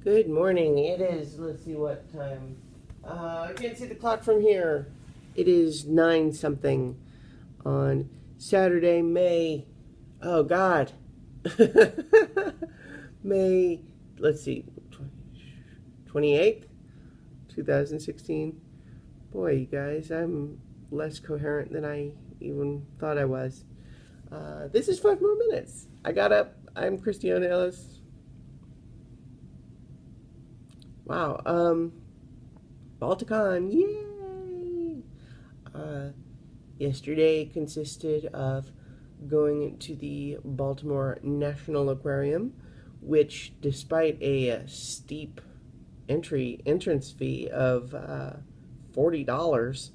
Good morning. It is, let's see what time. I can't see the clock from here. It is 9 something on Saturday, May. Oh, God. May, let's see, 28th, 2016. Boy, you guys, I'm less coherent than I even thought I was. This is 5 more minutes. I got up. I'm Christiana Ellis. Wow. Balticon, yay! Yesterday consisted of going to the Baltimore National Aquarium, which, despite a steep entrance fee of $40,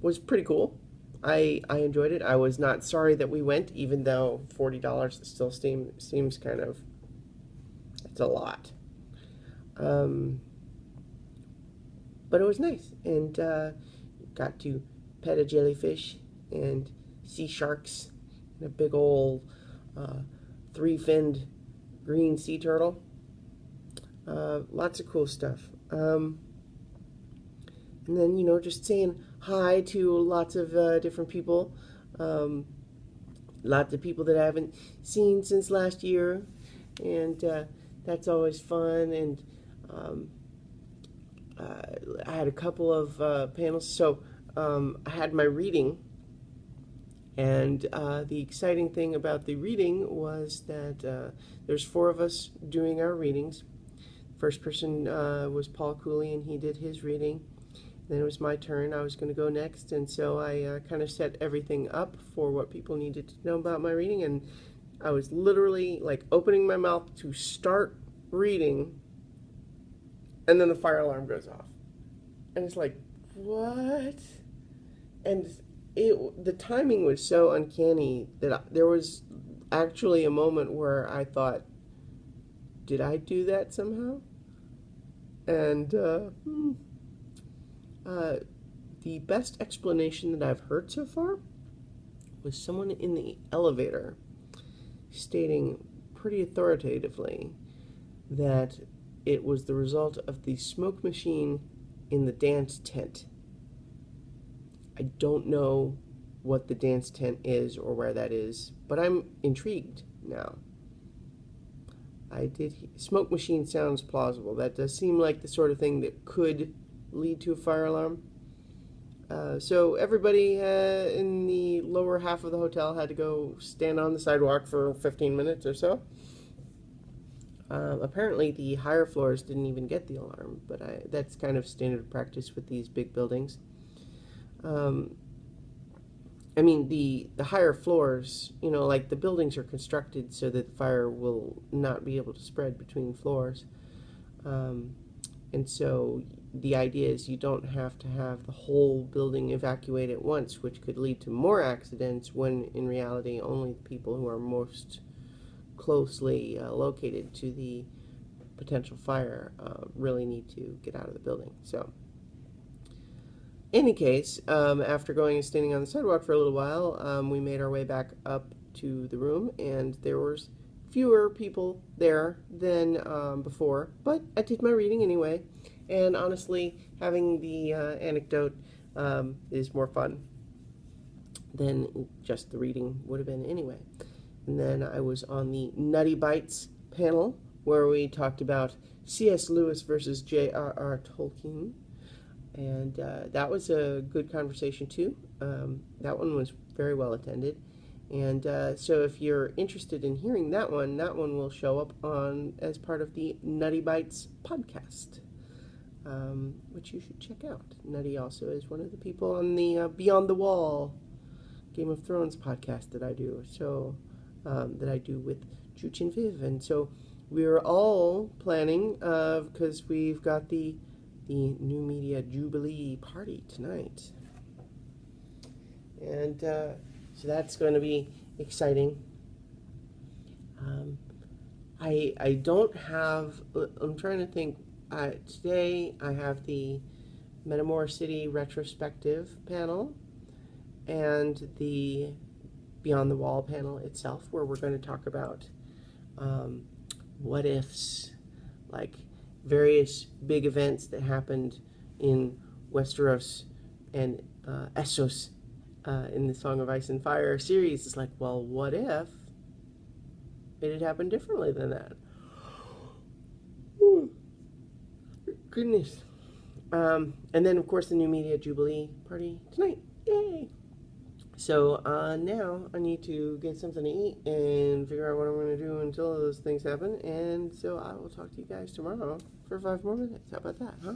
was pretty cool. I enjoyed it. I was not sorry that we went, even though $40 still seems kind of, it's a lot. But it was nice, and got to pet a jellyfish and see sharks and a big old three-finned green sea turtle. Lots of cool stuff. And then, just saying hi to lots of different people. Lots of people that I haven't seen since last year, and that's always fun. And I had a couple of panels. So I had my reading, and the exciting thing about the reading was that there's 4 of us doing our readings. First person was Paul Cooley, and he did his reading. Then it was my turn. I was going to go next, and so I kind of set everything up for what people needed to know about my reading, and I was literally like opening my mouth to start reading, and then the fire alarm goes off. And it's like, what? And the timing was so uncanny that there was actually a moment where I thought, did I do that somehow? And the best explanation that I've heard so far was someone in the elevator stating pretty authoritatively that it was the result of the smoke machine in the dance tent. I don't know what the dance tent is or where that is, but I'm intrigued now. Smoke machine sounds plausible. That does seem like the sort of thing that could lead to a fire alarm. So everybody in the lower half of the hotel had to go stand on the sidewalk for 15 minutes or so. Apparently the higher floors didn't even get the alarm, but that's kind of standard practice with these big buildings. I mean, the higher floors, like the buildings are constructed so that the fire will not be able to spread between floors. And so the idea is you don't have to have the whole building evacuate at once, which could lead to more accidents when in reality only the people who are most closely located to the potential fire really need to get out of the building. So in any case, after going and standing on the sidewalk for a little while, we made our way back up to the room, and there was fewer people there than before, but I did my reading anyway, and honestly, having the anecdote is more fun than just the reading would have been anyway. And then I was on the Nutty Bites panel, where we talked about C.S. Lewis versus J.R.R. Tolkien, and that was a good conversation too. That one was very well attended. And so if you're interested in hearing that one will show up on as part of the Nutty Bites podcast, which you should check out. Nutty also is one of the people on the Beyond the Wall Game of Thrones podcast that I do. So that I do with Chooch and Viv. And so we're all planning, because we've got the New Media Jubilee party tonight. And so that's going to be exciting. I don't have, I'm trying to think, today I have the Metamora City retrospective panel and the Beyond the Wall panel itself, where we're going to talk about what ifs, like various big events that happened in Westeros and Essos in the Song of Ice and Fire series. It's like, well, what if it had happened differently than that? Ooh, goodness. And then, of course, the New Media Jubilee party tonight. Yay! So now I need to get something to eat and figure out what I'm going to do until those things happen. And so I will talk to you guys tomorrow for 5 more minutes. How about that, huh?